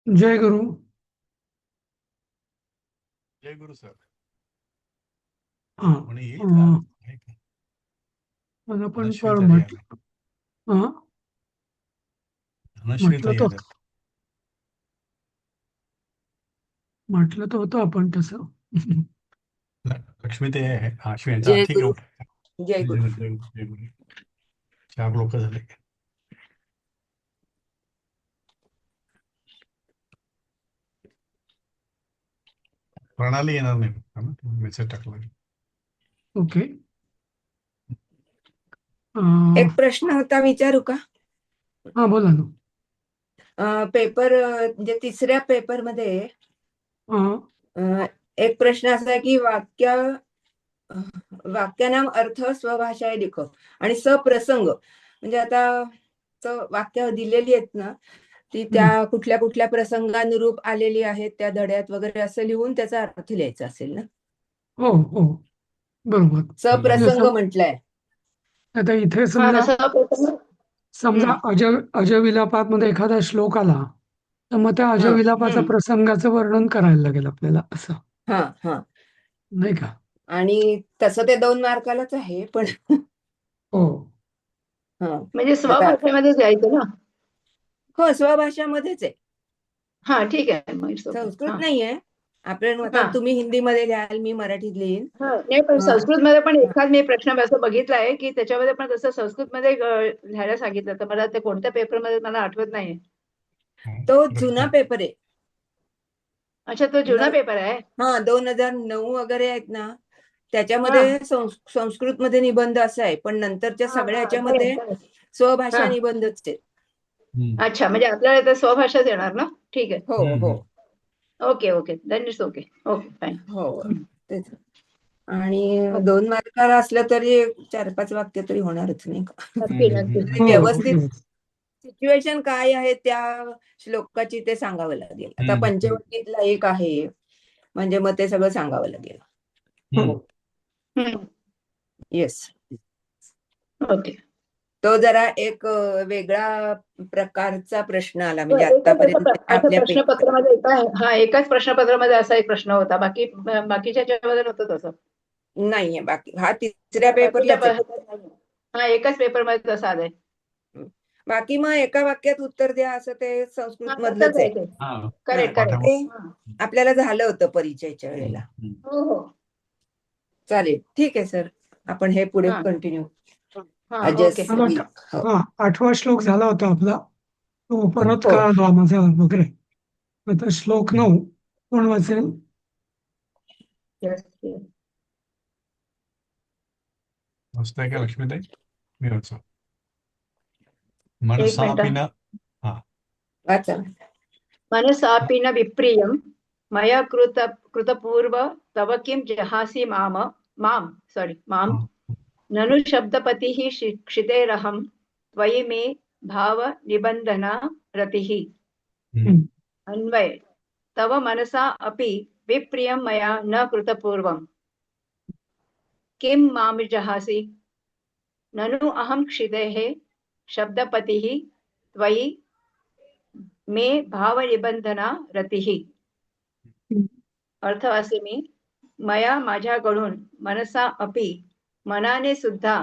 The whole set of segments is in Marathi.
जय गुरु. जय गुरु सर. हा. कोणी येईल का? अं, आहे का? मला पण धनश्री ताई म्हटलं. आल्या. हा, धनश्री म्हटलं ताई तो आल्यात. म्हटलं तर होतं आपण तसं. लक्ष्मी ताई आहे. हा श्वेता, जय ठीक आहे. गुरु. उठा. जय गुरु. जय गुरु. 4 लोक झाले. प्रणाली येणार नाही, मेसेज टाकला. ओके. एक प्रश्न होता, विचारू का? हा, बोला ना. पेपर म्हणजे तिसऱ्या पेपरमध्ये हा, एक प्रश्न असा आहे की वाक्यानाम अर्थ स्वभाषाय लिखो आणि सप्रसंग, म्हणजे आता वाक्य दिलेली आहेत ना, ती त्या कुठल्या कुठल्या प्रसंगानुरूप आलेली आहेत त्या धड्यात वगैरे असं लिहून त्याचा अर्थ लिहायचा असेल ना. हो हो, बरोबर. म्हणजे सप्रसंग म्हटलंय. आता इथे हा, समजा समजा अजविलापात मध्ये एखादा श्लोक आला तर मग त्या अजविलापाचा प्रसंगाचं वर्णन करायला लागेल आपल्याला, असं हा हा, नाही का? आणि तसं ते 2 मार्कालाच आहे, पण हो म्हणजे आता स्वभाषेमध्येच यायचं ना. हो, स्वभाषामध्येच आहे, हा, ठीक आहे. मग it's okay. संस्कृत हा. नाहीये. आपण आता तुम्ही हिंदीमध्ये लिहाल, मी मराठीत लिहीन. नाही, पण संस्कृतमध्ये पण एखाद मी प्रश्न असं बघितलाय की त्याच्यामध्ये पण तसं संस्कृतमध्ये लिहायला सांगितलं, तर मला ते कोणत्या पेपरमध्ये मला आठवत नाही. तो जुना पेपर आहे. अच्छा, तो जुना पेपर आहे. हा, 2009 वगैरे आहेत ना, त्याच्यामध्ये संस्कृतमध्ये निबंध असा आहे, पण नंतरच्या सगळ्या ह्याच्यामध्ये स्वभाषा निबंधच आहे. अच्छा, म्हणजे आपल्याला तर स्वभाषाच येणार ना. ठीक आहे. हो हो okay okay, then it's okay. Okay, fine. हो, तेच. आणि 2 मार्काला असलं तरी 4-5 वाक्य तरी होणारच, नाही का? नक्की नक्की. व्यवस्थित सिच्युएशन काय आहे त्या श्लोकाची ते सांगावं लागेल. आता पंचवटीतला एक आहे, म्हणजे मग ते सगळं सांगावं लागेल. येस. ओके. तो जरा एक वेगळा प्रकारचा प्रश्न आला, म्हणजे आतापर्यंत आपल्या प्रश्नपत्रामध्ये एकाच प्रश्नपत्रामध्ये असा एक प्रश्न होता. बाकीच्या ह्याच्यामध्ये नव्हतं तसं. नाहीये. बाकी हा तिसऱ्या पेपरलाच आहे. हा, एकाच पेपरमध्ये तसं आलंय. बाकी मग एका वाक्यात उत्तर द्या असं ते संस्कृत मधलंच आहे. Correct correct. आपल्याला झालं होतं परिचयच्या वेळेला. हो हो, चालेल, ठीक आहे सर, आपण हे पुढे कंटिन्यू. ओके. हा, 8वा श्लोक झाला होता आपला, तो परत हो. कळाला माझा वगैरे. आता श्लोक 9 कोण वाचेल? वाचताय का लक्ष्मीताई? मी वाचतो. मनसापिन वाचा. मनसापि न विप्रियं मया कृतपूर्व तव किं जहासि मां ननु शब्दपतिः क्षितेरहं त्वयि मे भाव निबंधना रतिः. अन्वय तव मनसा अपि विप्रियं मया न कृतपूर्वं किं मां जहासि ननु अहं क्षितेः शब्दपतिः त्वयि मे भावनिबंधना रतिः. अर्थ असे मी मया माझ्याकडून मनसा अपि मनाने सुद्धा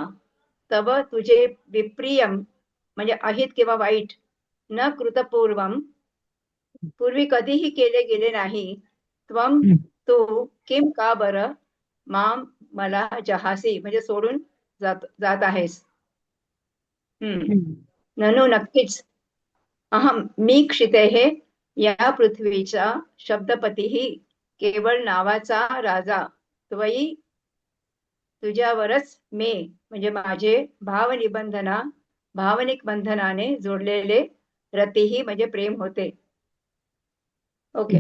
तव तुझे विप्रियम म्हणजे अहित किंवा वाईट न कृतपूर्वम पूर्वी कधीही केले गेले नाही. त्वम तू किम का बरं माम मला जहासी म्हणजे सोडून जात आहेस. ननु नक्कीच अहम मी क्षितेः या पृथ्वीचा शब्दपतीः केवळ नावाचा राजा त्वयी तुझ्यावरच मे म्हणजे माझे भावनिक बंधनाने जोडलेले रतीही म्हणजे प्रेम होते. ओके.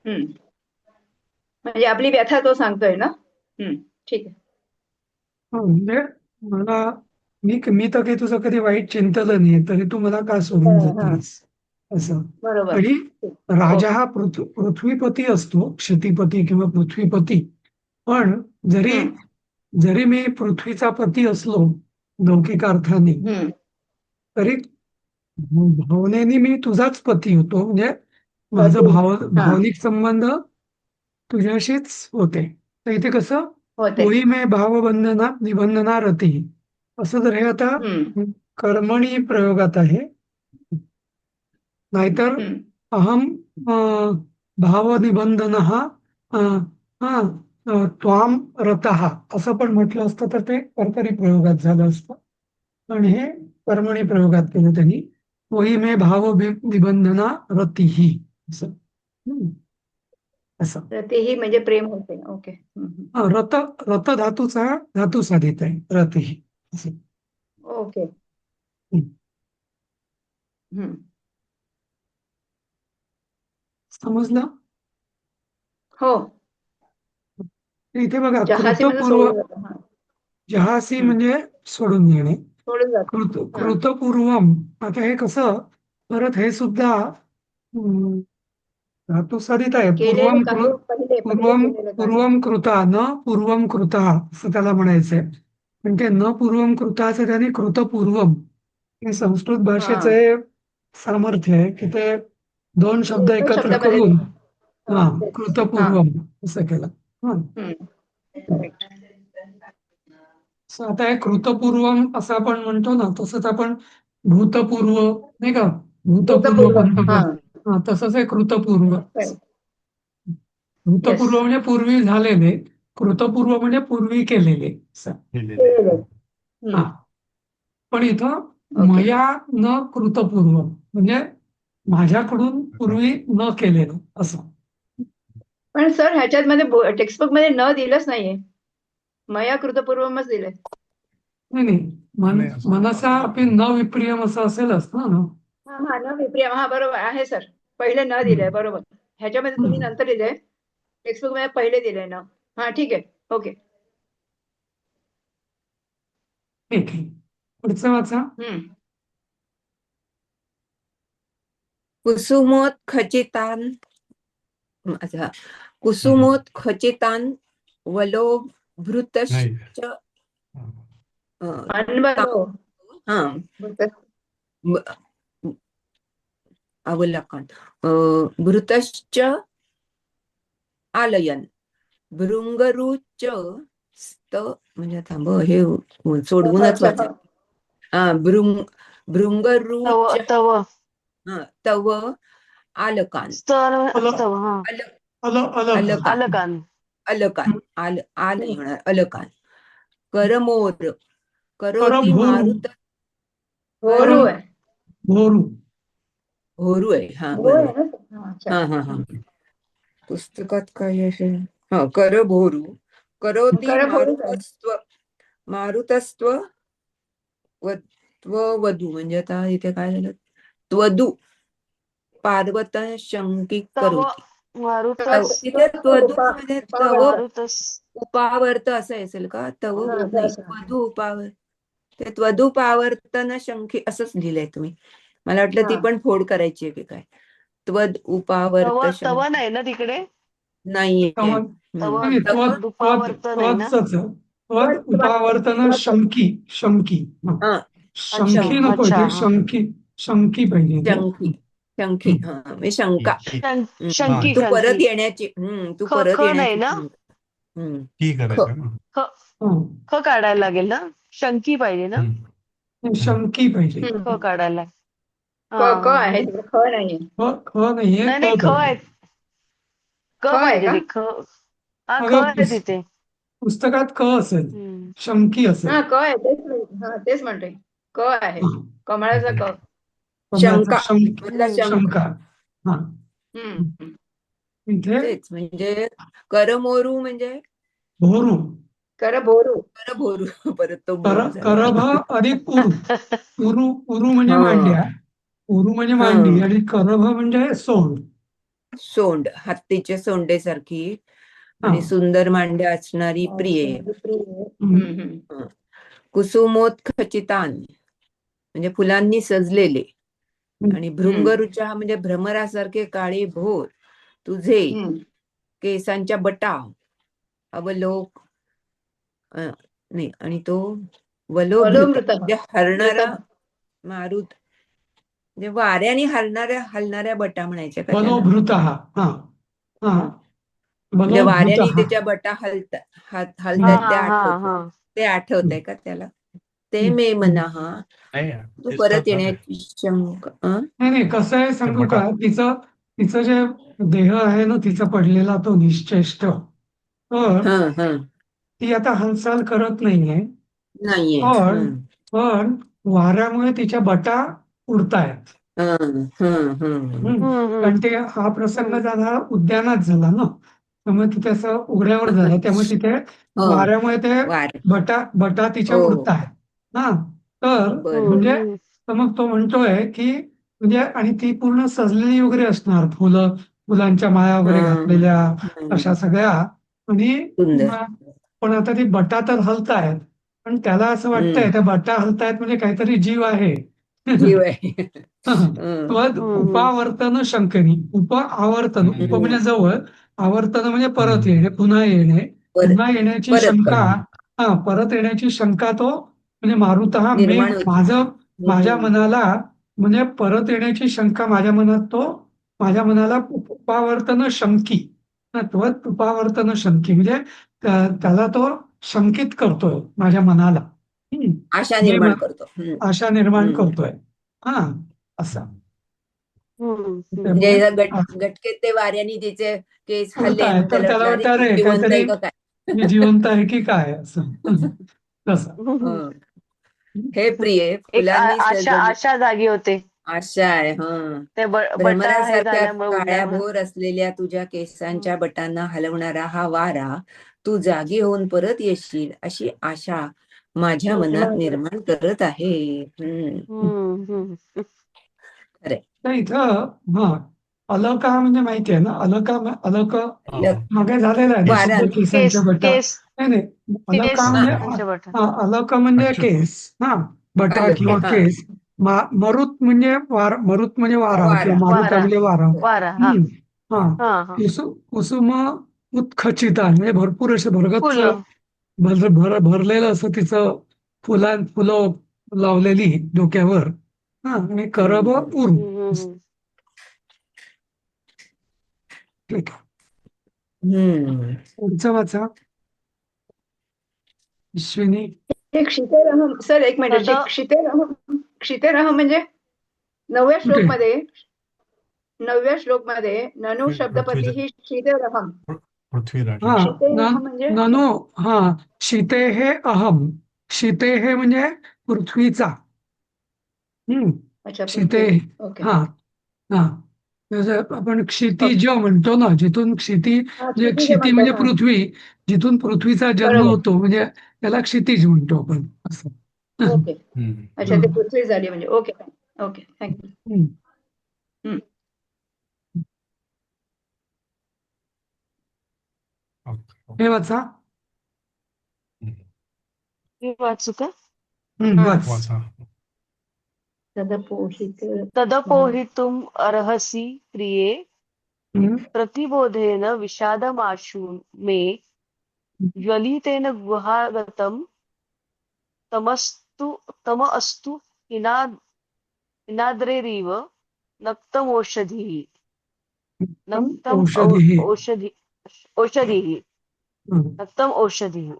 म्हणजे आपली व्यथा तो सांगतोय ना. ठीक आहे. म्हणजे मला मी तर काही तुझं कधी वाईट चिंतलं नाही, तरी तू मला का सोडून जातेस असं. बरोबर. आणि राजा हा पृथ्वीपती असतो, क्षितिपती किंवा पृथ्वीपती. पण जरी मी पृथ्वीचा पती असलो लौकिक अर्थाने, तरी भावनेने मी तुझाच पती होतो. म्हणजे माझं हा भावनिक संबंध तुझ्याशीच होते. तर इथे कसं होते. तोही मे भावबंधना निबंधना रती, असं जर हे आता हम्म. कर्मणी प्रयोगात आहे. नाहीतर हम्म. अहम भावनिबंधनः त्वाम रतः असं पण म्हटलं असतं तर ते कर्तरी प्रयोगात झालं असतं. पण हे कर्मणी प्रयोगात केलं त्यांनी. तोही मे निबंधना रतीही असं. असं तर तेही म्हणजे प्रेम होते. ओके. रत रत धातूचा धातू साधित आहे रतीही असं. ओके. हम्म. हम्म. समजलं? हो. इथे बघा जहाजी म्हणजे कृतपूर्व सोडून जातो. हा. जहासी हम्म. म्हणजे सोडून येणे. सोडून जातो. हा. कृतपूर्वम, आता हे कसं परत हे सुद्धा धातू साधित आहे. केलेले काही पहिले केलेले काही. पूर्वम कृता न पूर्वम कृता असं त्याला म्हणायचंय. म्हणजे न पूर्वम कृताचं त्याने कृतपूर्वम, हे संस्कृत हा. भाषेचं हे सामर्थ्य आहे की ते दोन शब्द एकच एकत्र शब्दामध्ये करून हा, तेच. हा. कृतपूर्वम असं केलं. करेक्ट. आता हे कृतपूर्वम असं आपण म्हणतो ना, तसंच आपण भूतपूर्व, नाही का, भूतपूर्व भूतपूर्व. हा. म्हणतो. तसंच आहे कृतपूर्व. येस. भूतपूर्व म्हणजे पूर्वी झालेले, कृतपूर्व म्हणजे पूर्वी केलेले असं. केलेले. हा. पण इथं ओके. मया न कृतपूर्व म्हणजे माझ्याकडून पूर्वी न केलेलं असं. पण सर ह्याच्यात मध्ये टेक्स्टबुक मध्ये न दिलंच नाहीये. मया कृतपूर्वमच दिलंय. नाही नाही, नाही, असं मनसा अपि न विप्रियम असं असेलच ना. हा न विप्रियम. हा बरोबर आहे सर. पहिले न दिलंय. बरोबर. ह्याच्यामध्ये तुम्ही नंतर दिलंय. टेक्स्टबुक मध्ये पहिले दिलंय न. हा ठीक आहे. ओके. ठीक आहे. पुढचं वाचा. कुसुमोत्खचितान अच्छा कुसुमोत्खचितान नाही. वलोभृतश्च अनबलो. हा अवलकन भृतश्च आलयन भृंगरुच स्त, म्हणजे थांब हे सोडवूनच अच्छा. वाचा. भृंगरुच तव तव आलकान स्तव हा अलकान अलकान अलकान आल नाही होणार अलकान. करमोर करोती करभोरू मारुत भोरू आहे. भोरू होरू आहे. हा भोर आहे बरोबर. ना. हा, अच्छा. हा हा हा पुस्तकात काय असेल. हा करभोरू करोती खरं भोरूच आहे. मारुतस्त्व वधू, म्हणजे आता इथे काय झालं, त्वदू पार्वत शंकी तव करोती. मारुतस तिथे त्वदू म्हणजे तव मारुतस उपावर्त असं असेल का. तव हा, असं नाही, असं. त्वदू उपावर्त. ते त्वदुपावर्तन शंकी असंच लिहिलंय तुम्ही. मला वाटलं ती हा. पण फोड करायची आहे की काय. त्वद उपावर्त तव शंकी नाही ना तिकडे. नाहीये. तव नाही, त्वद त्वद दुपावर्त नाही ना. त्वदच आहे. त्वद उपावर्तन शंकी शंकी. हा अच्छा शंकी नको, अच्छा इथे शंकी शंकी पाहिजे इथे. शंकी शंकी हा म्हणजे शंका. शंकी तू परत शंकी येण्याची तू ख परत ख नाही येण्याची ना. हम्म. की ख करायचं ना. ख ख काढायला लागेल ना. शंकी पाहिजे ना. शंकी पाहिजे. ख काढायला. क हा आहे म्हणजे तिकडे. ख नाहीये. ख नाहीये, नाही क नाही ख पाहिजे. आहे. क ख आहे पाहिजे का? ते ख. हा ख अगं आहे तिथे. पुस्तकात क असेल, शंकी असेल. हा क आहे. तेच म्हणते. क आहे. कमळाचा क. कमळाचा शंका मधला शंका. हा हम्म. इथे तेच म्हणजे करमोरू म्हणजे भोरू. खरं भोरू. करभोरू परत तो बोरू झाला. करभ अधिक उरू. उरू म्हणजे हा मांड्या. उरू म्हणजे हा मांडी आणि करभ म्हणजे सोंड. सोंड, हत्तीच्या सोंडेसारखी हा. आणि सुंदर मांड्या असणारी प्रिये. कुसुमोत्खचितान म्हणजे फुलांनी सजलेले, आणि भृंगरुचा म्हणजे भ्रमरासारखे काळे भोर तुझे केसांच्या बटा अवलोक नाही, आणि तो वलोभृत वलोमृत. म्हणजे हरणारा मारुत म्हणजे वाऱ्याने हलणाऱ्या बटा म्हणायच्या का त्याला? बलोभृत हा हा हं. म्हणजे बलोभृत वाऱ्याने त्याच्या बटा हलतात हा हा हा ते आठवतंय का त्याला? ते मे मनाः नाही तू तेच तर परत चालू आहे. येण्याची शंका नाही नाही कसं आहे सांगू बटा का तिचं तिचं जे देह आहे ना तिचा पडलेला तो निश्चेष्ट तर हं हं ती आता हालचाल करत नाहीये नाहीये. पण हं पण वाऱ्यामुळे तिच्या बटा उडतायत. हं हं हं हम्म. हम्म कारण ते हा प्रसंग हम्म झाला उद्यानात झाला ना त्यामुळे तिथे असं उघड्यावर झालं त्यामुळे तिथे हं वाऱ्यामुळे ते वार बटा तिच्या हो उडतायत हा तर बरं. म्हणजे हम्म तर मग तो म्हणतोय की म्हणजे आणि ती पूर्ण सजलेली वगैरे असणार फुलांच्या माळा वगैरे हं घातलेल्या अशा हं सगळ्या आणि सुंदर. पण आता ती बटा तर हलतायत पण त्याला असं वाटतंय हं त्या बटा हलतायत म्हणजे काहीतरी जीव आहे जीव आहे. हं हम्म उपावर्तन शंकरी आवर्तन उप हम्म. म्हणजे हं जवळ आवर्तन म्हणजे परत हम्म. येणे पुन्हा येणे परत पुन्हा येण्याची परत शंका करणं परत येण्याची शंका तो म्हणजे मारुत हा निर्माण होती. माझ्या हं मनाला म्हणजे परत येण्याची शंका माझ्या मनाला उपावर्तन शंकी उपावर्तन शंकी म्हणजे त्याला तो शंकित करतोय माझ्या मनाला हम्म. आशा जे निर्माण करतो. हं आशा निर्माण हं करतोय हा असा म्हणजे त्यामुळे या गटकेत ते वाऱ्याने तिचे केस हल्ले उडताय मग तर त्याला त्याला वाटलं अरे वाटतं ही अरे जिवंत काहीतरी आहे का काय? मी जिवंत आहे की काय असं तसं हं हे प्रिय एक फुलांनी आशा सजवली आशा जागी होते आशा आहे. हं ते बटा हे भ्रमरासारख्या झाल्यामुळे काळ्या उडल्यामुळे भोर असलेल्या तुझ्या केसांच्या हम्म बटांना हलवणारा हा वारा तू जागी होऊन परत येशील अशी आशा माझ्या मनात निर्माण करत आहे. हम्म खरंय. तर इथं हा अलका म्हणजे माहिती आहे ना अलक लग मागे झालेला आहे ना वारा शुद्ध ना केसांच्या केस बटा केस नाही नाही अलका केस म्हणजे त्यांच्या बटा अलक म्हणजे ऍक्च्युली केस हा बटा अलक किंवा हा केस मरुत म्हणजे वारा किंवा वारा मारुता वारा म्हणजे वारा हो. वारा हा हम्म हा हा हा कुसुम उत्खचिता म्हणजे भरपूर असे भरगच्च फुलं भरलेलं असं तिचं फुलं लावलेली डोक्यावर हा आणि करब हम्म उरू हम्म ठीक आहे हम्म पुढचं वाचा अश्विनी हे क्षितेरहम सर एक मिनिट तद क्षितेरहम म्हणजे नवव्या कुठे श्लोकमध्ये नवव्या श्लोकमध्ये ननु शब्दपती पृथ्वी ही क्षितेरहम पृथ्वीराज हा क्षितेरहम म्हणजे ननो हा शीतेः अहम शीतेः म्हणजे पृथ्वीचा हम्म अच्छा शीते पृथ्वी ओके हा हा जसं आपण क्षितिज म्हणतो ना जिथून हा म्हणजे क्षितिज क्षिती म्हणतात म्हणजे हा पृथ्वी जिथून पृथ्वीचा जन्म बरोबर होतो म्हणजे त्याला क्षितिज म्हणतो आपण असं ओके हम्म. अच्छा ते हं. पृथ्वी झाली म्हणजे ओके ओके थँक्यू हं. ओके. हे वाचा हम्म. मी वाचू का वाच वाचा तदपोषित तदपोहितुम् अर्हसि प्रिये हं. प्रतिबोधेन विषादमाशु मे ज्वलितेन गुहागतं तमस्तु तम अस्तु हिनाद्रेरिव नक्तमोषधिः नक्तम औषधी औषधिः नक्तम औषधिः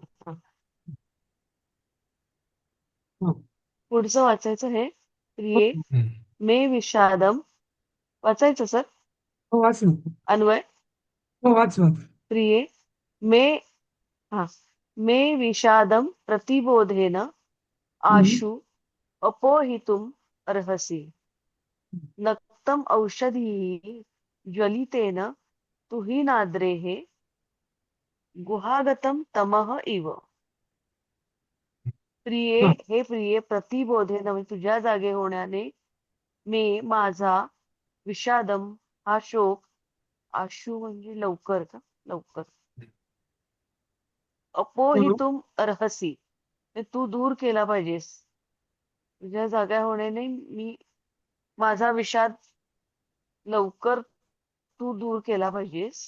पुढचं वाचायचं हे प्रिये हम्म. मे विषादम वाचायचं सर वाच ना अन्वय वाच वाच प्रिये मे हा मे विषादं प्रतिबोधेन हं. आशु अपोहितुम् अर्हसि नक्तम् औषधीः ज्वलितेन तुहिनाद्रेः गुहागतं तमः इव प्रिये हा. हे प्रिये प्रतिबोधेन म्हणजे तुझ्या जागे होण्याने मे माझा विषादम हा शोक आशु म्हणजे लवकर का लवकर अपोहितुम अर्हसी हे तू दूर केला पाहिजेस तुझ्या जागा होण्याने माझा विषाद लवकर तू दूर केला पाहिजेस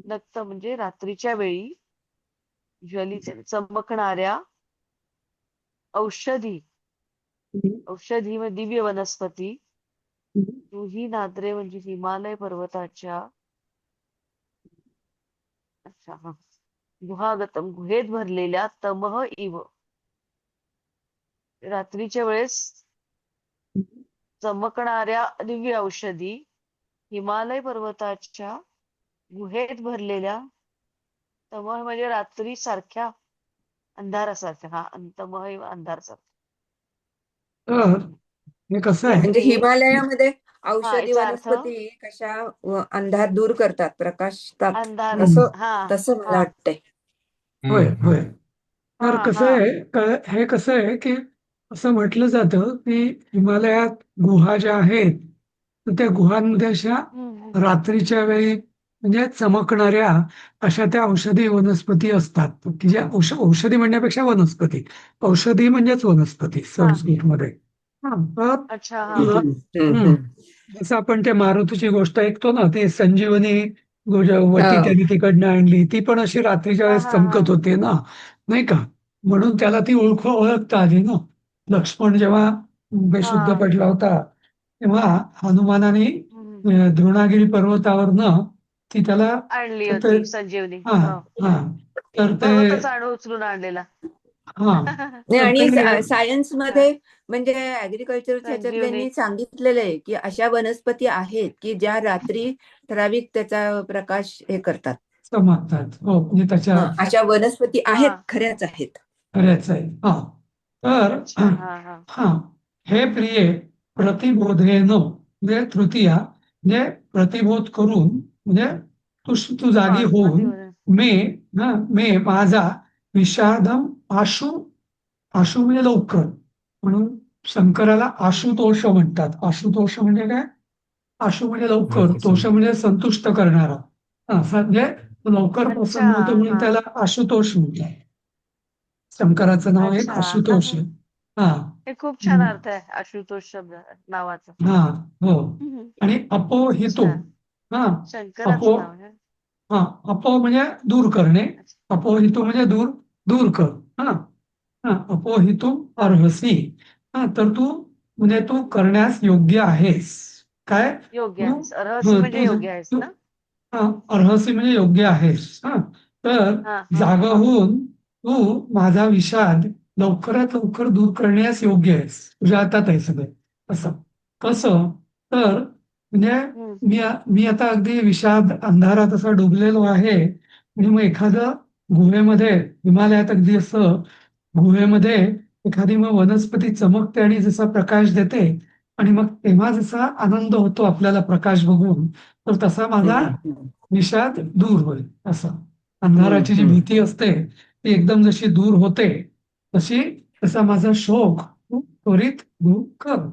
नक्त म्हणजे रात्रीच्या वेळी चमकणाऱ्या औषधी हं. औषधी म्हणजे दिव्य वनस्पती तूही नादरे म्हणजे हिमालय पर्वताच्या अच्छा हा गुहागतम गुहेत भरलेल्या तमह इव रात्रीच्या वेळेस चमकणाऱ्या दिव्य औषधी हिमालय पर्वताच्या गुहेत भरलेल्या तमह म्हणजे रात्री सारख्या अंधारासारख्या हा तमह इव अंधारासारख्या तर हे कसं आहे म्हणजे हे हिमालयामध्ये हा औषधी याचा अर्थ वनस्पती कशा अंधार दूर करतात, प्रकाशतात, अंधार तसं हा तसं मला हा वाटतंय. होय होय. हा तर कसं हा आहे हे कसं आहे की असं म्हटलं जातं की हिमालयात गुहा ज्या आहेत तर त्या गुहांमध्ये अशा हम्म. रात्रीच्या वेळी म्हणजे चमकणाऱ्या अशा त्या औषधी वनस्पती असतात की ज्या औषधी म्हणण्यापेक्षा वनस्पती, औषधी म्हणजेच वनस्पती हा संस्कृतमध्ये. हा तर अच्छा हा हम्म, हा हम्म, हम्म. हम्म. जसं आपण त्या मारुतीची गोष्ट ऐकतो ना, ती संजीवनी वटी हो. त्यांनी तिकडनं आणली, ती पण अशी रात्रीच्या हा वेळेस हा हा चमकत होते ना, नाही का? म्हणून त्याला ती ओळखता आली ना. लक्ष्मण जेव्हा बेशुद्ध हा पडला होता तेव्हा हनुमानाने हम्म. द्रोणागिरी पर्वतावरनं ती त्याला आणली तर ते होती संजीवनी हा हो हा तर ते पर्वताचा अणू उचलून आणलेला हा नाही, तर आणि ते सायन्स हा, मध्ये म्हणजे ऍग्रिकल्चर संजीवनी ह्याच्यातल्यांनी सांगितलेलं आहे की अशा वनस्पती आहेत की ज्या रात्री ठराविक त्याचा प्रकाश हे करतात. चमकतात. हो म्हणजे त्याच्या अशा वनस्पती हा आहेत, खऱ्याच आहेत. खऱ्याच आहे. हा तर अच्छा हा हा हा हे प्रिये प्रतिबोधेन म्हणजे तृतीया म्हणजे प्रतिबोध करून म्हणजे तू हा जागी होऊन प्रतिबोधन मे मे माझा विषादम आशु आशु म्हणजे लवकर म्हणून शंकराला हम्म. आशुतोष म्हणतात. आशुतोष म्हणजे काय? आशु म्हणजे लवकर, लवकर तोष समजा. म्हणजे संतुष्ट करणारा. असं म्हणजे लवकर अच्छा प्रसन्न होतो म्हणून हा त्याला आशुतोष म्हणतात. शंकराचं नाव एक अच्छा आशुतोष आहे. हा हे खूप छान हम्म. अर्थ आहे आशुतोष शब्द नावाचा हा हो हम्म. आणि अपोहितो. अच्छा हा अपो शंकराचं नाव आहे हा अपो म्हणजे दूर करणे, अच्छा अपोहितो म्हणजे दूर दूर कर. हा हा अपोहितो हा अर्हसी. हा तर तू म्हणजे तू करण्यास योग्य आहेस. काय योग्य तू आहेस रहस्य म्हणजे तू योग्य आहेस तू ना हा अर्हसी म्हणजे योग्य आहेस. हा तर हा हा जागा हा होऊन तू माझा विषाद लवकरात लवकर दूर करण्यास योग्य आहेस. तुझ्या हातात आहे सगळं. असं कसं तर म्हणजे हम्म. मी आता अगदी विषाद अंधारात असा डुबलेलो आहे आणि मग एखादं गुहेमध्ये हिमालयात अगदी असं गुहेमध्ये एखादी मग वनस्पती चमकते आणि जसा प्रकाश देते आणि मग तेव्हा जसा आनंद होतो आपल्याला प्रकाश बघून तर तसा माझा हम्म, हम्म, विषाद दूर होईल. असं हम्म, अंधाराची जी हम्म. भीती असते ती एकदम जशी दूर होते तशी तसा माझा शोक तू त्वरित दूर कर.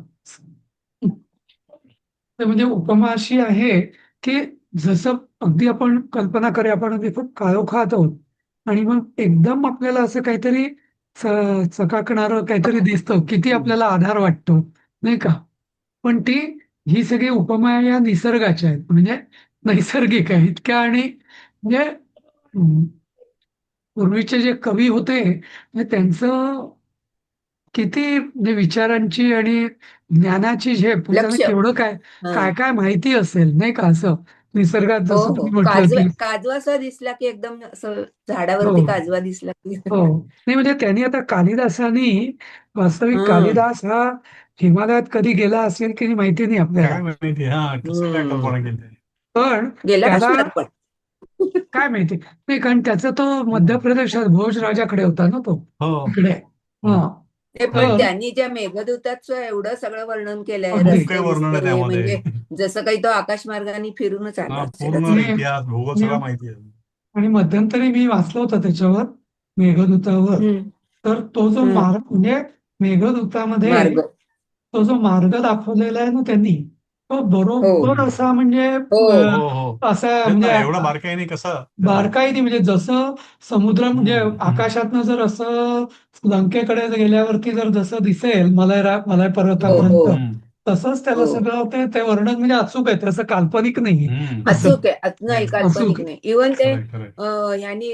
तर म्हणजे उपमा अशी आहे की जसं अगदी आपण कल्पना करूया आपण अगदी खूप काळोखात आहोत आणि मग एकदम आपल्याला असं काहीतरी चकाकणारं काहीतरी दिसतं, किती आपल्याला आधार वाटतो, नाही का? पण ही सगळी उपमा या निसर्गाच्या आहेत म्हणजे नैसर्गिक आहे इतक्या आणि म्हणजे पूर्वीचे जे कवी होते म्हणजे त्यांचं किती म्हणजे विचारांची आणि ज्ञानाची झेप म्हणजे त्यांना लक्ष. केवढं काय हा. काय काय माहिती असेल नाही का? असं निसर्गात हो, जसं हो. तुम्ही म्हटलं काजवा की काजवा असा दिसला की एकदम असं हो झाडावरती काजवा दिसला की हो नाही म्हणजे त्यांनी आता कालिदासानी वास्तविक हम्म, कालिदास हा हिमालयात कधी गेला असेल की नाही माहिती नाही आपल्याला. काय माहिती हा कसं काय कल्पना हम्म. केली. पण गेला त्याला नसणार पण. काय माहिती नाही कारण त्याचा तो मध्य प्रदेशात भोजराजाकडे होता ना तो हो तिकडे. हो. हा ते पण तर त्यांनी ज्या मेघदूताचं एवढं सगळं वर्णन केलंय, अगदी खूप काही रस्ते वर्णन आहे बिस्ते, त्यामध्ये. म्हणजे जसं काही तो आकाशमार्गाने फिरूनच आला हा असेल पूर्ण असं. आणि इतिहास भूगोल सगळा माहिती आहे. आणि मध्यंतरी मी वाचलं होतं त्याच्यावर मेघदूतावर. हम्म, तर तो जो हम्म. मार्ग म्हणजे मेघदूतामध्ये मार्ग. तो जो मार्ग दाखवलेला आहे ना त्यांनी तो हो, बरोबर हम्म. असा म्हणजे हो. हो हो असा तेच म्हणजे ना एवढा बारकाईने कसं बारकाईने म्हणजे जसं समुद्र म्हणजे हम्म. आकाशातनं जर असं लंकेकडे गेल्यावरती जर जसं दिसेल मलय हो, पर्वतापर्यंत हो. हम्म. तसंच त्याला हो. सगळं ते वर्णन म्हणजे अचूक आहे, त्याचं काल्पनिक नाहीये असं. अचूक आहे नाही अचूक काल्पनिक आहे. नाही. इव्हन ते खरंय खरंय ह्यांनी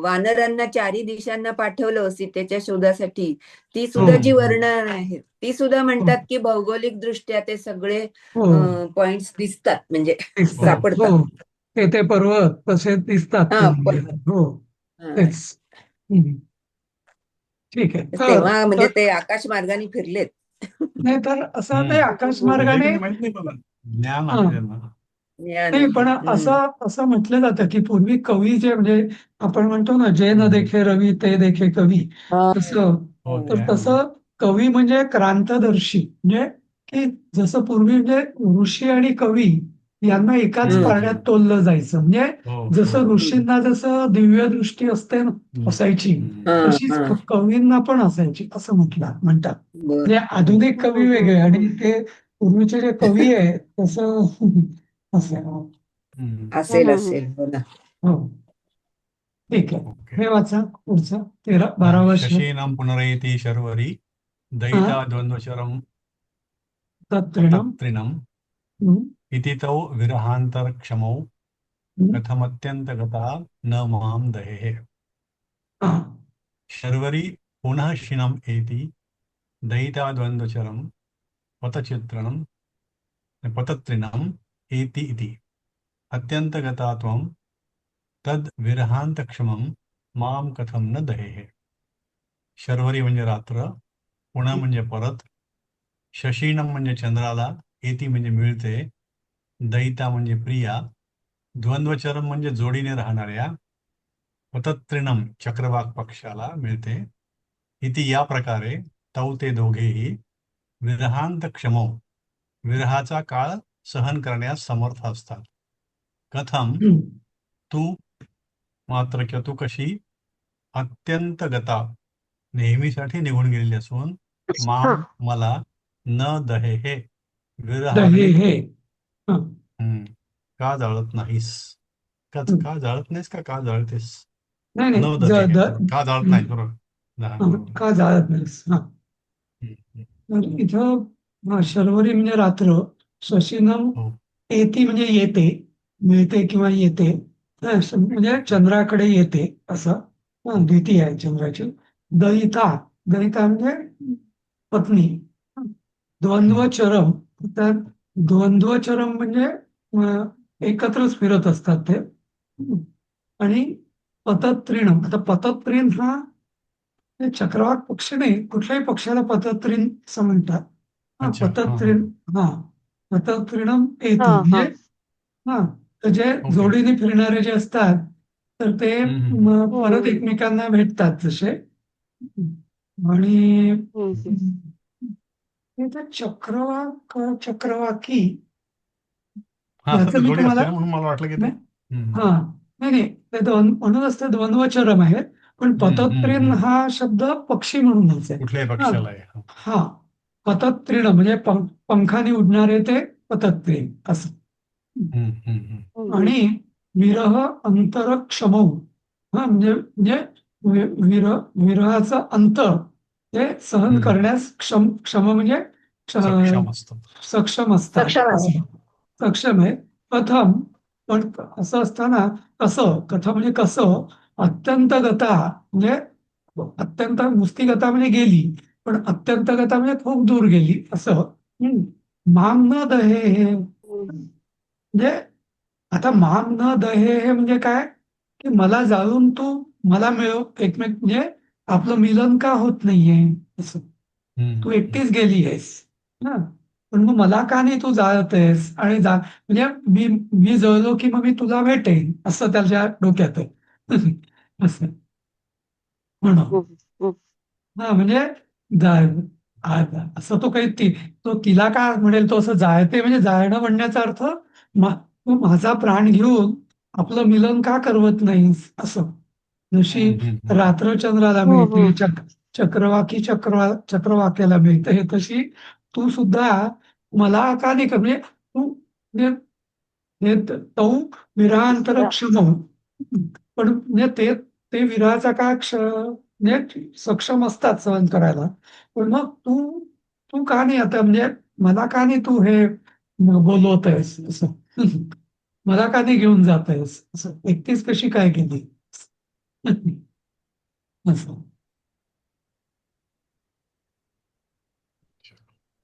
वानरांना चारी दिशांना पाठवलं सीतेच्या शोधासाठी, ती हो सुद्धा जी वर्णन आहेत ती सुद्धा हो म्हणतात की भौगोलिक दृष्ट्या ते सगळे हो पॉइंट्स दिसतात म्हणजे दिसतात. हो हो, सापडतात. ते पर्वत तसे दिसतात ते हा लिहिलेलं. हो, हा. तेच. हम्म. ठीक आहे. तर तेव्हा म्हणजे तर ते आकाश मार्गाने फिरलेत. नाही तर असं ते आकाश हम्म. हे मार्गाने काही माहित नाही मला ज्ञान हा आहे त्यांना ज्ञान नाही, आहे. पण असं असं म्हटलं जातं की पूर्वी कवी जे म्हणजे आपण म्हणतो ना, जे न देखे रवी ते देखे कवी, हा. तसं. हो हो. ते तर आहे म्हणा तसं कवी म्हणजे क्रांतदर्शी, म्हणजे की जसं पूर्वी म्हणजे ऋषी आणि कवी यांना एकाच हम्म. पारड्यात तोललं जायचं. म्हणजे हो हो जसं हो ऋषींना जसं दिव्य दृष्टी असते ना असायची, हा तशीच हा कवींना पण असायची असं म्हणतात. बर म्हणजे आधुनिक कवी वेगळे आणि ते पूर्वीचे जे कवी आहेत तसं असं. असेल असेल हो ना. हो, ठीक आहे. ओके हे वाचा पुढचं 12वं श्लोक. शशीनां पुनरैति शर्वरी हा, दयिता द्वन्द्वचरं तत्त्रिणम्. पतत्रिणम् हम्म, इति तौ विरहान्तरक्षमौ हम्म, कथमत्यन्तगता न मां दहेः हा, शर्वरी पुनः शिनम् एति दयिता द्वन्द्वचरं पतचित्रणं पतत्रिणम् एति इति अत्यन्तगता त्वं तद विरहान्तक्षमं मां कथं न दहेः शर्वरी म्हणजे रात्र, पुन्हा म्हणजे परत, शशीनं म्हणजे चंद्राला, एती म्हणजे मिळते, दयिता म्हणजे प्रिया, द्वंद्वचरम म्हणजे जोडीने राहणाऱ्या, पतत्रिणम चक्रवाक पक्षाला मिळते, इति या प्रकारे तौ ते दोघेही विरहांत क्षमो विरहाचा काळ सहन करण्यास समर्थ असतात. कथम हम्म, तू मात्र किंवा तू कशी अत्यंत गता नेहमीसाठी निघून गेलेली असून हा. माम मला न दहे हे दहे विरहाने हे. हा, का जाळत नाहीस का हम्म. का जाळत नाहीस का जाळतेस नाही नाही, न दहे हे का जाळत नाही हम्म, बरोबर हा, हा, बरोबर का जाळत नाहीस. हा, हम्म. तर इथं शर्वरी म्हणजे रात्र, शशीनम हो एती म्हणजे येते, मिळते किंवा येते. म्हणजे चंद्राकडे येते असं. हो द्वितीय आहे चंद्राची. दयिता, दयिता म्हणजे पत्नी. हम्म. द्वंद्वचरम, तर द्वंद्वचरम म्हणजे एकत्रच फिरत असतात ते. आणि पतत्रिणम, आता पतत्रिण हा हे चक्रवाक पक्षी नाही, कुठल्याही पक्षाला पतत्रिण असं म्हणतात. हा, अच्छा हा हा पतत्रिण. हा, पतत्रिणम हा एती हा म्हणजे हा, तर जे ओके जोडीने फिरणारे जे असतात तर ते परत हम्म. एकमेकांना भेटतात जसे. आणि हम्म. हे तर चक्रवाकी हा असं याचं तर मी जोडी तुम्हाला असते ना म्हणून मला वाटलं की ते हा, नाही नाही, ते म्हणूनच ते द्वंद्वचरम आहे. पण पतत्रिण हम्म. हा शब्द पक्षी म्हणूनच आहे. कुठल्याही हा पक्षाला आहे हा. हा, पतत्रिण म्हणजे पंखाने उडणारे ते पतत्रिण असं. हम्म. आणि विरह अंतर क्षमौ, हा म्हणजे म्हणजे विरहाचं अंतर ते सहन करण्यास क्षम म्हणजे सक्षम असतात सक्षम असतात सक्षम आहे. असं. सक्षम आहे. प्रथम, पण असं असताना कसं, कथं म्हणजे कसं, अत्यंत गता म्हणजे अत्यंत, नुसती गता म्हणजे गेली, पण अत्यंत गता म्हणजे खूप दूर गेली असं. माम न दहे हे म्हणजे, आता माम न दहे हे म्हणजे काय, की मला जाळून तू मला मिळव एकमेक म्हणजे आपलं मिलन का होत नाहीये असं. तू एकटीच गेली आहेस ना, पण मग मला का नाही तू जाळत आहेस आणि म्हणजे मी मी जळलो की मग मी तुला भेटेन असं त्याच्या डोक्यात आहे. असं म्हणून. हा म्हणजे असं तो काही तो तिला का म्हणेल, तो असं जाळते म्हणजे जाळणं म्हणण्याचा अर्थ तू माझा प्राण घेऊन आपलं मिलन का करवत नाहीस असं. जशी रात्रचंद्राला मिळते, चक्रवाकी चक्रवाक्याला मिळते, तशी तू सुद्धा मला का नाही म्हणजे तू म्हणजे हे तौ विरहांतर क्षम, पण म्हणजे ते ते विरहाचा का म्हणजे सक्षम असतात सहन करायला, पण मग तू तू का नाही आता म्हणजे मला का नाही तू हे बोलवत आहेस असं मला का नाही घेऊन जात आहेस असं एकटीच कशी काय गेली असं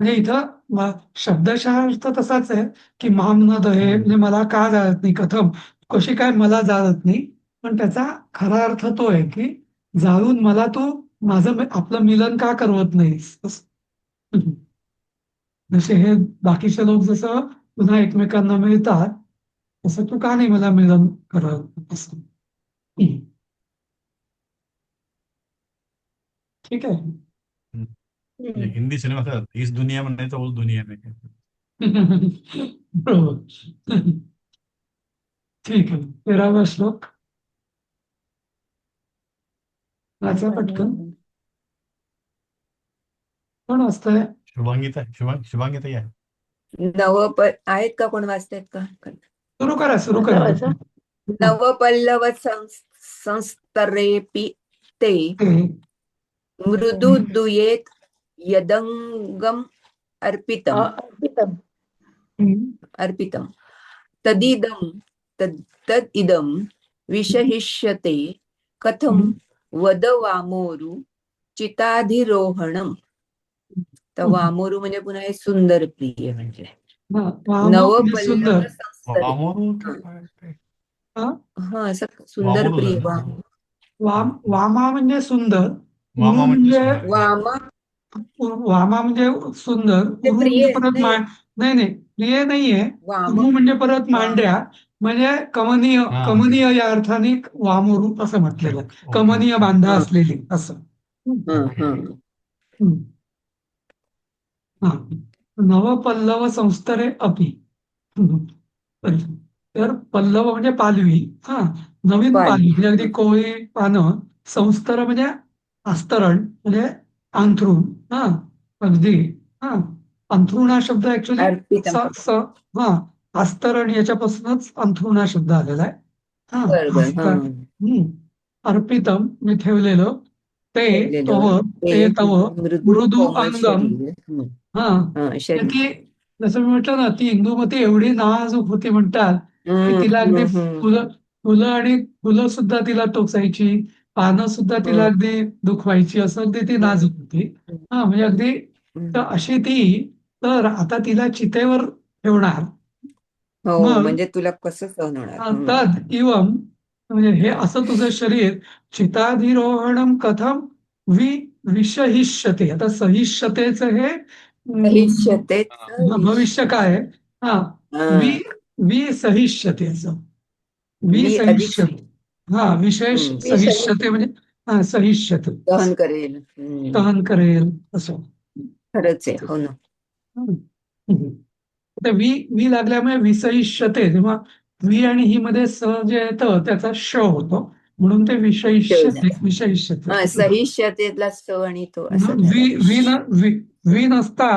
म्हणजे इथं शब्दशः अर्थ तसाच आहे की माम न दहे म्हणजे मला का जाणत नाही कथम कशी काय मला जाणत नाही पण त्याचा खरा अर्थ तो आहे की जाळून मला तू आपलं मिलन का करवत नाहीस असं. जसे हे बाकीचे लोक जसं पुन्हा एकमेकांना मिळतात तसं तू का नाही मला मिलन करत असं. ठीक आहे. म्हणजे हिंदी सिनेमा का इस दुनिया में नहीं तो उस दुनिया में. बरोबर. ठीक आहे 13वा श्लोक वाचा पटकन. कोण वाचतंय? शुभांगी ताई आहे. आहेत का कोण वाचतायत का? सुरू वाचा करा. वाचा. नवपल्लव संस्तरेपि ते मृदु दुयेत यदंगम अर्पितम अर्पितम. अर्पितम तदिदं तदिदं विषहिष्यते कथम वद वामोरु चिताधिरोहणम. तर वामोरू म्हणजे पुन्हा हे सुंदर प्रिय म्हणजे नवपल्लव सुंदर. संस्तरे. वामोरू काय ते? हा असं सुंदर वामोरू प्रिय झालं. वामा म्हणजे सुंदर. वामा म्हणजे म्हणजे सुंदर. वामा वामा म्हणजे सुंदर. ते उरु प्रिय म्हणजे परत नाही. नाही प्रिय नाहीये. वाम उरु म्हणजे परत मांड्या म्हणजे कमनीय हा. कमनीय या अर्थाने वामोरू असं म्हटलेलं आहे. ओके. कमनीय बांधा हा. असलेली असं. हम्म. हा. नवपल्लव संस्तरे अपि. तर पल्लव म्हणजे पालवी. हा नवीन पालवी म्हणजे अगदी कोळी पानं. संस्तर म्हणजे अस्तरण म्हणजे अंथरूण. हा अगदी. हा अंथरूण हा शब्द ऍक्च्युली अर्पितम. हा अस्तरण याच्यापासूनच अंथरूण हा शब्द आलेला आहे. हा बरोबर. अर्पितम मी ठेवलेलं ते ठेवलेलं ते तव मृदू मृदू कोमल अंगम. शरीर. हा शरीर. ती जसं मी म्हटलं ना ती इंदुमती एवढी नाजूक होती म्हणतात की तिला अगदी फुलं आणि फुलं सुद्धा तिला टोचायची. पानं सुद्धा तिला अगदी दुखवायची असं अगदी ती नाजूक होती. हा म्हणजे अगदी तर अशी ती तर आता तिला चितेवर ठेवणार. हो मग म्हणजे तुला कसं सहन होणार. तद इवम म्हणजे हे असं तुझं शरीर चिताधिरोहणम कथम विषहिष्यते. आता सहिष्यतेचं हे भविष्य काय आहे? हा वि विसहिष्यते असं. विसहिष्यते. हा विशेष सहिष्यते म्हणजे सहिष्यते सहन करेल. सहन करेल असं. खरंच आहे. हो ना. आता वी लागल्यामुळे विसहिष्यते जेव्हा वी आणि ही मध्ये स जे येतं त्याचा श होतो म्हणून ते विषहिष्यते. सहिष्यतेतला स आणि तो असं वी झालं. वी न वी वी नसता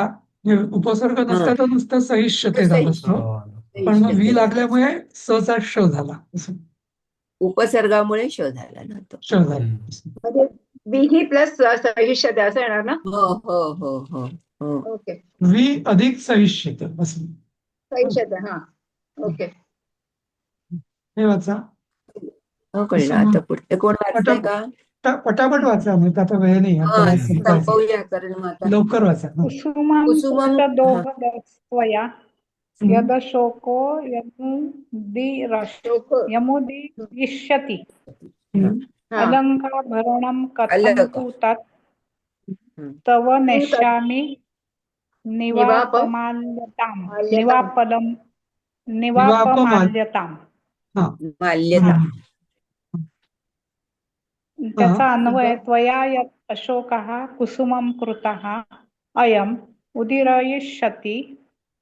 म्हणजे उपसर्ग नसता तर नुसतं सहिष्यते झालं असतं. पण मग वी लागल्यामुळे स चा श झाला असं. उपसर्गामुळे श झाला ना तो. श झाला. म्हणजे विही प्लस सहिष्यते असं येणार ना. हो हो हो हो हो. ओके. वी अधिक सहिष्यते असं. सहिष्यते. हा ओके. हे वाचा. हो कळलं. आता पुढे कोण वाचतंय का? पटापट वाचा नाही आता वेळ नाही आपल्याला संपायचं. संपवूया कारण मग आता लवकर वाचा. कुसुमं कुसुमं यदशोको यमुदीरिष्यति अलङ्कारभरणं कथं तु तत् तव नेष्यामि निवापमाल्यताम्. माल्यता. त्याचा अन्वय त्वया यत् अशोकः कुसुमं कृतः अयम् उदीरयिष्यति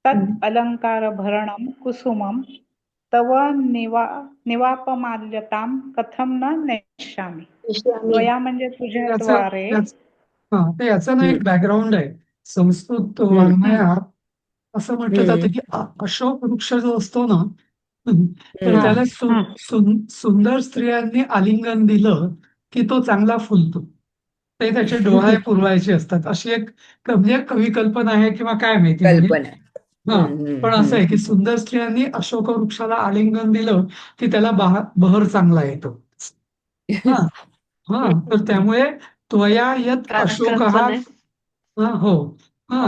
तत् अलङ्कारभरणं कुसुमं तव निवापमाल्यतां कथं न नेष्यामि. त्वया म्हणजे तुझ्याद्वारे. ते याचं ना एक बॅकग्राऊंड आहे. संस्कृत वाङ्मयात असं म्हटलं जातं की अशोक वृक्ष जो असतो ना तर त्याला सुंदर स्त्रियांनी आलिंगन दिलं की तो चांगला फुलतो. ते त्याचे डोहाळे पुरवायचे असतात. अशी एक म्हणजे कवी कल्पना आहे किंवा काय माहिती म्हणजे. कल्पना. हा, हम्म, पण असं आहे की सुंदर स्त्रियांनी अशोक वृक्षाला आलिंगन दिलं की त्याला बहर चांगला येतो. हा हा, तर त्यामुळे त्वया यत काय अशोक हा, कल्पना आहे? हो, हा,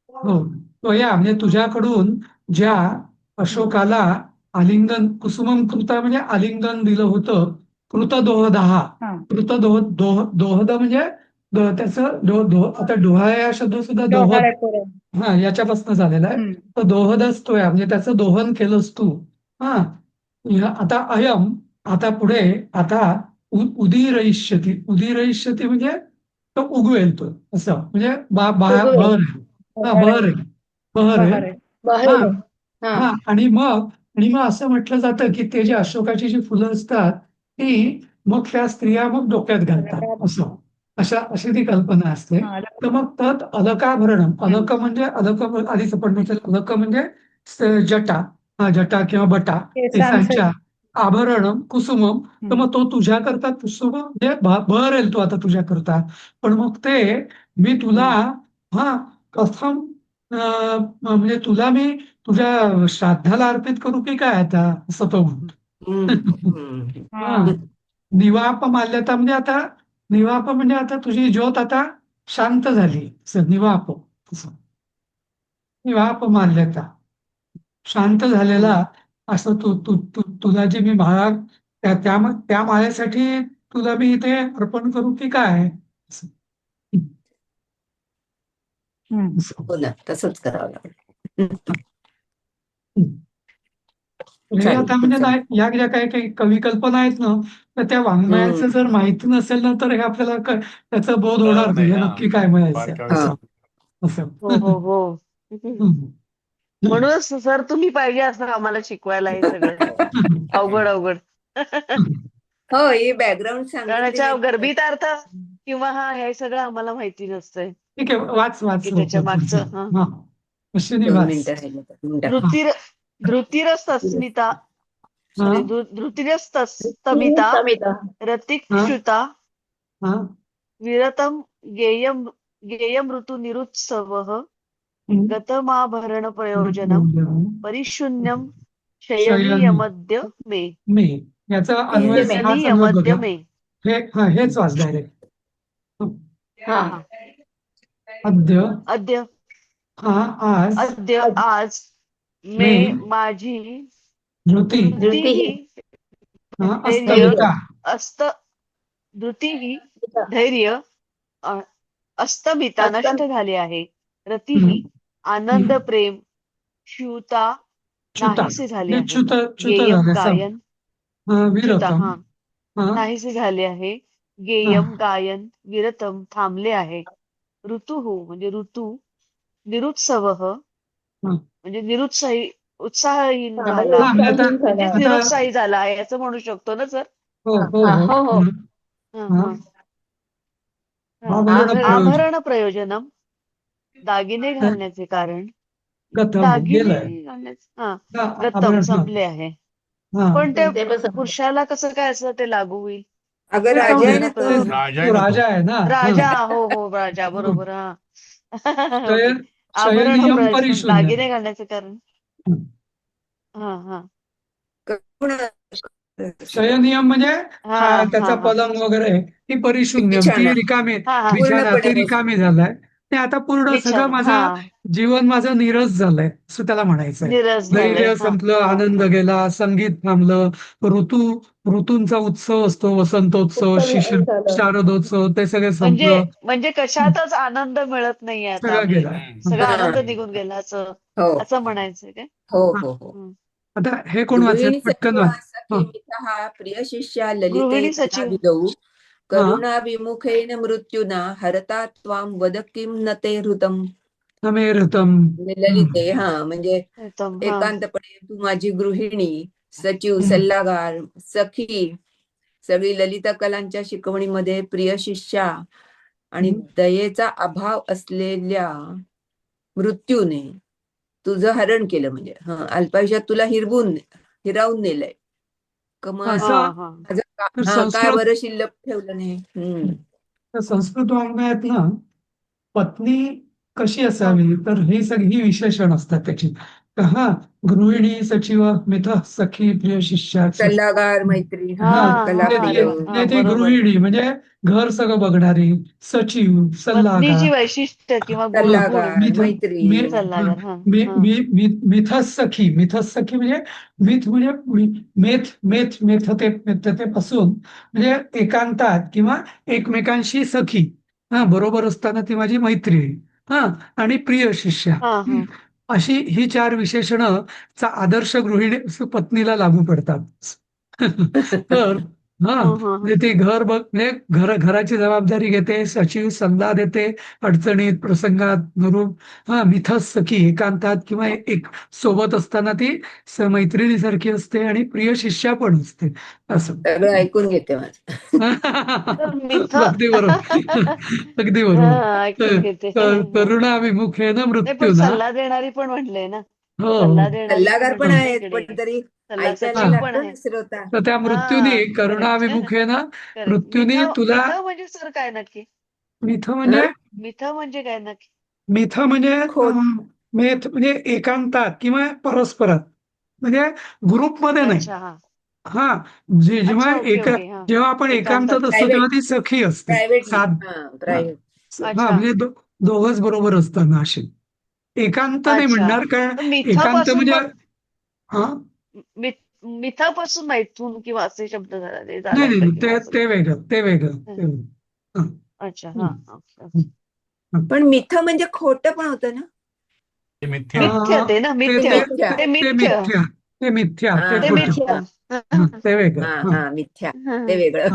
हो, त्वया म्हणजे तुझ्याकडून ज्या अशोकाला आलिंगन, कुसुमम कृता म्हणजे आलिंगन दिलं होतं, कृतदोहदहा, हा दोहद म्हणजे त्याचं आता डोहाळे हा शब्द सुद्धा दोहद, डोहाळे पुरव. हा, याच्यापासून झालेला आहे. हम्म. तर दोहदच तो आहे, म्हणजे त्याचं दोहन केलंस तू. हा, आता अयम, आता पुढे, आता उदीरयिष्यती, उदीरयिष्यती म्हणजे तो उगवेल तो, असं म्हणजे बहर आहे. हा, बहर आहे, बहर आहे. बहार आहे. हा हा हा, आणि मग असं म्हटलं जातं की ते जे अशोकाची जी फुलं असतात ती मग त्या स्त्रिया मग डोक्यात घालतात, असं, अशी ती कल्पना असते. हा, तर मग तत् अलकाभरणम, अलक म्हणजे आधीच आपण म्हटलं, अलक म्हणजे जटा, हा, जटा किंवा बटा, केसांचे. केसांच्या, आभरणम कुसुमम. तर हम्म. मग तो तुझ्या करता कुसुम म्हणजे बहरेल तो आता तुझ्या करता. पण मग ते मी तुला, हा, कथम, म्हणजे तुला मी तुझ्या श्राद्धाला अर्पित करू की काय आता, असं तो म्हणतो. हा. हा, निवाप माल्यता म्हणजे आता, निवाप म्हणजे आता तुझी ज्योत आता शांत झाली, असं निवाप, असं निवाप माल्यता, शांत झालेला, असं तुला जे मी माळा, त्या माळेसाठी तुला मी इथे अर्पण करू की काय, असं. हम्म. असं. हो ना, तसंच करावं लागेल. हे आता म्हणजे चालेल. या ज्या काही काही कवी कल्पना आहेत ना, तर त्या वाङ्मयाचं जर माहिती नसेल ना, तर हे आपल्याला त्याचा बोध होणार नाही, हे नक्की काय म्हणायचं बारकावे. असं, असं. हो हो हो. हम्म. म्हणूनच सर तुम्ही पाहिजे असं आम्हाला शिकवायला हे सगळं अवघड अवघड. हो, ही बॅकग्राऊंड कारण सांगितली याच्या नाही तर गर्भित अर्थ किंवा हे सगळं आम्हाला माहिती नसतंय ठीक आहे, वाच वाच की त्याच्या लवकर मागचं. पुढचं. हा, अश्विनी 2 वाच. मिनिटं राहिले तर देऊन टाक. हा धृतिरस्तस्मिता हा धृतिरस्तमिता समिता रतिक्षुता हा. विरतं गेयं ऋतुनिरुत्सवः गतमाभरण प्रयोजनं परिशून्यं शयन शयनीयमद्य मे. मे, याचा अन्वय हा संघ शयनीयमद्य बघा. मे. हेच वाच डायरेक्ट. हा हा. अद्य, अद्य हा, आज, अद्य आज मे, मे माझी धृती, धृतीः हा, धैर्य अस्तमिता, अस्त धृतीः धैर्य अ- अस्तमिता नष्ट झाले आहे. रतीः हम्म, आनंद प्रेम च्युता च्युता नाहीसे झाले म्हणजे आहे. च्युत गेयम झालं, गायन च्युता विरतम, हा हा, नाहीसे झाले आहे. हा, गेयम गायन विरतम थांबले आहे. ऋतुः म्हणजे ऋतू निरुत्सवः हा. म्हणजे निरुत्साही उत्साहहीन हा, म्हणजे झाला. हा, म्हणजे म्हणजेच आता निरुत्साही झाला आहे असं म्हणू शकतो ना सर. हो हो हा, हो, हो हो हा हा. हा हा. आभरण प्रयोजन, आभरण प्रयोजनम दागिने घालण्याचे कारण गतम दागिने गेलंय. घालण्याचे हा हा, गतम आभरण, हा, संपले आहे. हा. पण ते ते पण समजा. पुरुषाला कसं काय असं ते लागू होईल. अगं, ते राजा आहे ना तो. राजा आहे तो ना तो. राजा आहे ना. राजा हो हो राजा बरोबर हा. ओके. शयन आभरण शयनियम परिशून्य. दागिने घालण्याचे कारण हा हा शयनियम म्हणजे हा हा त्याचा हा पलंग वगैरे, ती परिशून्यम, ती बिछाना रिकामी, हा हा बिछाना पूर्णपणे ते रिकामी झालाय. ते आता पूर्ण सगळं बिछाना हा माझं जीवन माझं नीरस झालंय, असं त्याला म्हणायचंय. निरस झालंय धैर्य हा संपलं, हा आनंद गेला, संगीत थांबलं, ऋतूंचा उत्सव असतो, वसंतोत्सव, शारदोत्सव, ते सगळे म्हणजे संपलं, म्हणजे कशातच आनंद मिळत नाहीये आता सगळं म्हणजे गेलं. सगळा हा. आनंद निघून गेला असं हो असं म्हणायचं काय. हो हो हो. आता हे कोण वाचेल गृहिणी पटकन सचिव वाच. सखी मिथः प्रिय शिष्या ललिते गृहिणी तदा सचिव विदौ हा, करुणा विमुखेन मृत्युना हरता त्वां वद किं न ते हृतम्. नमेरतम. म्हणजे ललिते, हा, म्हणजे उत्तम हा एकांतपणे तू माझी गृहिणी, सचिव, हम्म. सल्लागार, सखी, सगळी ललिता कलांच्या शिकवणीमध्ये प्रिय शिष्या आणि दयेचा अभाव असलेल्या मृत्यूने तुझं हरण केलं. म्हणजे अल्पायुष्यात तुला हिरावून नेलंय. असं हा हा माझं तर काय संस्कृत बरं शिल्लक ठेवलं नाही. तर संस्कृत वाङ्मयात ना पत्नी कशी असावी, तर ही सगळी विशेषण असतात त्याची. तर हा, गृहिणी, सचिव, मिथ, सखी, प्रिय शिष्या, सल्लागार, मैत्री, हा म्हणजे कलाप्रिय. ती ती बरोबर. गृहिणी म्हणजे घर सगळं बघणारी, सचिव, सल्लागार, पत्नीची वैशिष्ट्य किंवा गुण सल्लागार, मिथ मैत्रीण. मी- सल्लागार. हा मी हा मी मी मिथस सखी. मिथस सखी म्हणजे मिथ म्हणजे मेथ मेथ मेथतेपासून म्हणजे एकांतात किंवा एकमेकांशी सखी, हा बरोबर असताना ती माझी मैत्रीण, हा आणि प्रिय शिष्या. हा हा अशी ही 4 विशेषणं आदर्श गृहिणी पत्नीला लागू पडतात. तर हा हा हा म्हणजे ती घर बघ म्हणजे घराची जबाबदारी घेते, सचिव सल्ला देते अडचणीत प्रसंगात धरून, हा मिथस सखी एकांतात किंवा एक सोबत असताना ती मैत्रिणीसारखी असते आणि प्रिय शिष्या पण असते असं. सगळं ऐकून घेते माझं. तर मिथ अगदी बरोबर. अगदी बरोबर. हा ऐकून घेते. हा. करुणा विमुखेन नाही पण मृत्यूना. सल्ला देणारी पण म्हटलंय ना, हो सल्ला हो. देणारी पण सल्लागार पण म्हटलंय ना आहेत, इकडे, पण तरी सल्ला ऐकायला सचिव हा. पण लागतं आहे. ना श्रोता. तर त्या मृत्यूनी हा करुणा करेक्ट विमुखेन करेक्ट. मृत्यूनी तुला मिथ म्हणजे सर काय नक्की? मिथ हं? म्हणजे मिथ म्हणजे काय नक्की? मिथ म्हणजे खोट. मेथ म्हणजे एकांतात किंवा परस्परात म्हणजे ग्रुपमध्ये नाही. अच्छा हा हा जेव्हा अच्छा ओके ओके हा जेव्हा आपण एकांतात. एकांतात असतो तेव्हा प्रायव्हेट, ती सखी असते प्रायव्हेटली. साध. हा प्रायव्हेट. हा अच्छा म्हणजे दोघच बरोबर असताना असे. एकांत नाही अच्छा म्हणणार काय, तर एकांत मिथापासून म्हणजे मग हा मिथापासून मैथून किंवा असे शब्द नाही झालात नाही का नाही, किंवा असं ते काही? वेगळं ते वेगळं हं. ते वेगळं. हा. अच्छा हा हम्म. ओके हम्म. हम्म. पण मिथ म्हणजे खोटं पण होतं ना. ते मिथ्या. मिथ्य ते ना ते मिथ्य ते मिथ्या. ते ते मिथ्य मिथ्या ते मिथ्या हा ते ते हा खोटं. मिथ्य हा हा, ते वेगळं. हा हा हा मिथ्या ते हा वेगळं.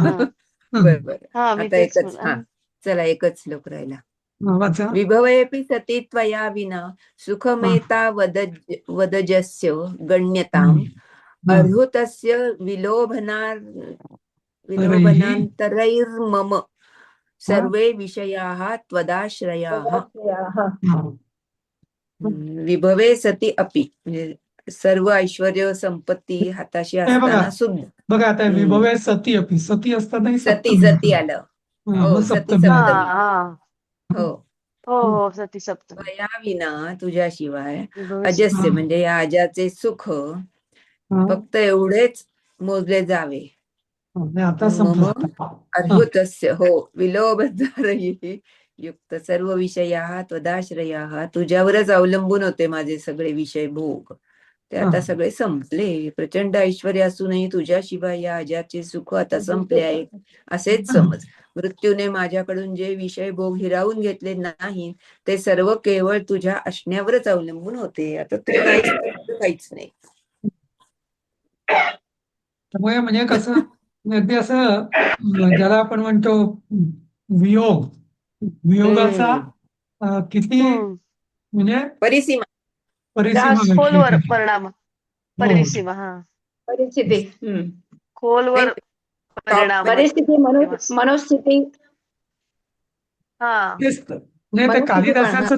हम्म. बर. हा मी आता तेच एकच. हा, चला एकच श्लोक राहिला. वाचा. विभवेऽपि सति त्वया विना हा. सुखमेता वदजस्य गण्यताम् हम्म. हा. अर्हुतस्य तर्हि विलोभनान्तरैर्मम हा. सर्वे विषयाः त्वदाश्रयाः. हा. विभवे सती अपि म्हणजे सर्व ऐश्वर्य संपत्ती हाताशी हे बघा असताना सुद्धा. बघा आता हम्म. विभवे सती अपि सती असतानाही सती सप्तमी सती येते. आलं. हा, मग हो, सती सप्तमी हा येते. सप्तमी. हा हो. हो हम्म. हो सती सप्तमी त्वया विना तुझ्याशिवाय विभवेस अजस्य हा. म्हणजे या अजाचे सुख हा. फक्त एवढेच मोजले जावे. नाही, आता मम संपला आता. हा. अर्हुतस्य हो विलोभद्वारैः युक्त सर्व विषयाः त्वदाश्रयाः. तुझ्यावरच अवलंबून होते माझे सगळे विषय भोग. ते हा. आता सगळे संपले. प्रचंड ऐश्वर्य असूनही तुझ्याशिवाय या अजाचे सुख आता संपले आहेत असेच समज. मृत्यूने माझ्याकडून जे विषय भोग हिरावून घेतले नाही ते सर्व केवळ तुझ्या असण्यावरच अवलंबून होते. आता तू नाहीच तर काहीच नाही. त्यामुळे म्हणजे कसं अगदी असं ज्याला आपण म्हणतो वियोग वियोगाचा हम्म. किती हम्म म्हणजे परिसीमा. परिसीमा गाठली खोलवर पाहिजे. परिणाम हो परिसीमा हा परिस्थिती खोलवर टॉप परिणाम मध्ये. परिस्थिती मनोस्थिती हा तेच तर. म्हणजे ते मनस्थिती पण. हा.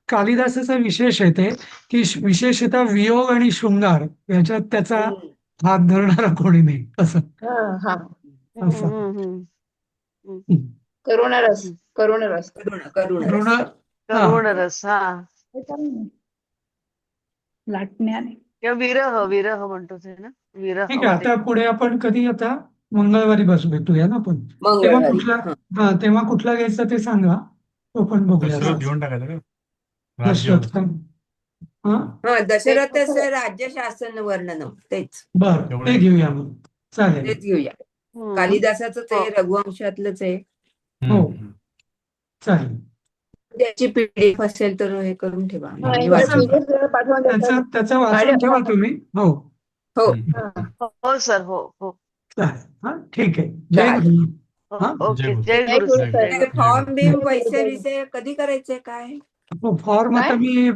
कालिदासाचा विशेष आहे ते की विशेषतः वियोग आणि शृंगार याच्यात त्याचा हम्म. हात धरणारा कोणी नाही असं. हा असं हम्म. करुणरस हम्म. करुणरस करुण ऋण रस. हा करुण रस हा लाटण्याने. किंवा विरह म्हणतो ते ना ठीक आहे. विरहामध्ये आता पुढे आपण कधी आता मंगळवारी भेटूया ना आपण. तेव्हा मंगळवारी. कुठला हा. तेव्हा कुठला घ्यायचा ते सांगा, तो पण बघूया. दशरथ घेऊन टाकायचं का दशरथ राज्य? हा हा दशरथस्य राज्य शासन वर्णनम तेच बर ते एवढे घेऊया मग चालेल. तेच घेऊया. हम्म. कालिदासाचंच हो आहे, रघुवंशातलंच आहे. हो हम्म. चालेल. त्याची PDF असेल तर हे करून ठेवा, मी त्याचं वाचून. पाठवून त्याचं त्याचं वाचून ठेवा तुम्ही. हो हो हम्म. हो सर हो चालेल. हा ठीक आहे. जय चालेल. गुरु. हो हा जय ओके गुरु. जय जय गुरु गुरु सर सर. जय ते गुरु जय फॉर्म गुरु. बिम पैसे विषय कधी करायचे काय? फॉर्म आता काय? मी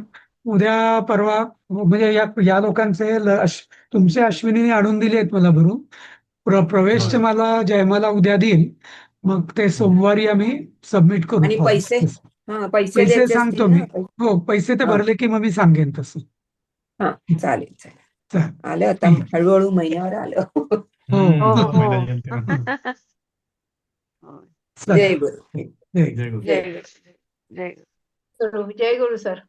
उद्या परवा म्हणजे या लोकांचे तुमचे अश्विनीने आणून दिले आहेत मला भरून. प्रवेशचे बरं. मला जयमाला उद्या देईल. मग ते सोमवारी आम्ही सबमिट करू आणि फॉर्म. पैसे? हा पैसे पैसे द्यायचे सांगतो असतील मी. ना. हो पैसे ते हा भरले की मग मी सांगेन तसं. हा चालेल चालेल. चालेल. आलं आता ठीक. हळूहळू महिन्यावर आलं. हो हो आता हो महिना येईल तेव्हा. हो जय गुरु. जय जय गुरु. जय गुरु. जय गुरु. जय गुरु सर.